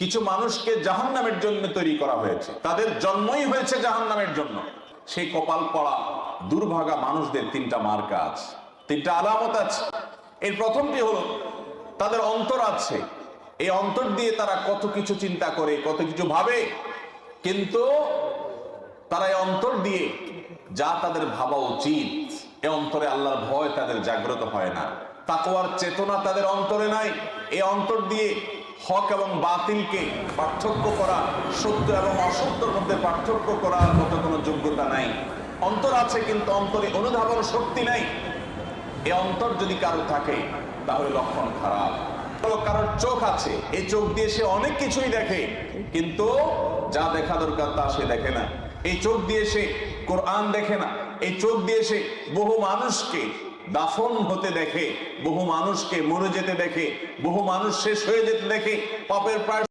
কিছু মানুষকে জাহান্নামের জন্য তৈরি করা হয়েছে, তাদের জন্মই হয়েছে জাহান্নামের জন্য। সেই কপাল পড়া দুর্ভাগা মানুষদের তিনটা মার্কা আছে, তিনটা আলামত আছে। এর প্রথমটি হলো তাদের অন্তর আছে। এই অন্তর দিয়ে তারা কত কিছু চিন্তা করে, কত কিছু ভাবে, কিন্তু তারা এই অন্তর দিয়ে যা তাদের ভাবা উচিত, এ অন্তরে আল্লাহর ভয় তাদের জাগ্রত হয় না, তাকওয়ার চেতনা তাদের অন্তরে নাই। এই অন্তর দিয়ে হক এবং বাতিলকে পার্থক্য করা, সত্য এবং অসত্যের মধ্যে পার্থক্য করার মতো কোনো যোগ্যতা নাই। অন্তর আছে কিন্তু অন্তরে অনুধাবন শক্তি নাই। এই অন্তর যদি কারো থাকে তাহলে লক্ষণ খারাপ। কারোর চোখ আছে, এই চোখ দিয়ে সে অনেক কিছুই দেখে, কিন্তু যা দেখা দরকার তা সে দেখে না। এই চোখ দিয়ে সে কোরআন দেখে না। এই চোখ দিয়ে সে বহু মানুষকে দাফন হতে দেখে, বহু মানুষকে মরে যেতে দেখে, বহু মানুষ শেষ হয়ে যেতে দেখে, পাপের প্রায়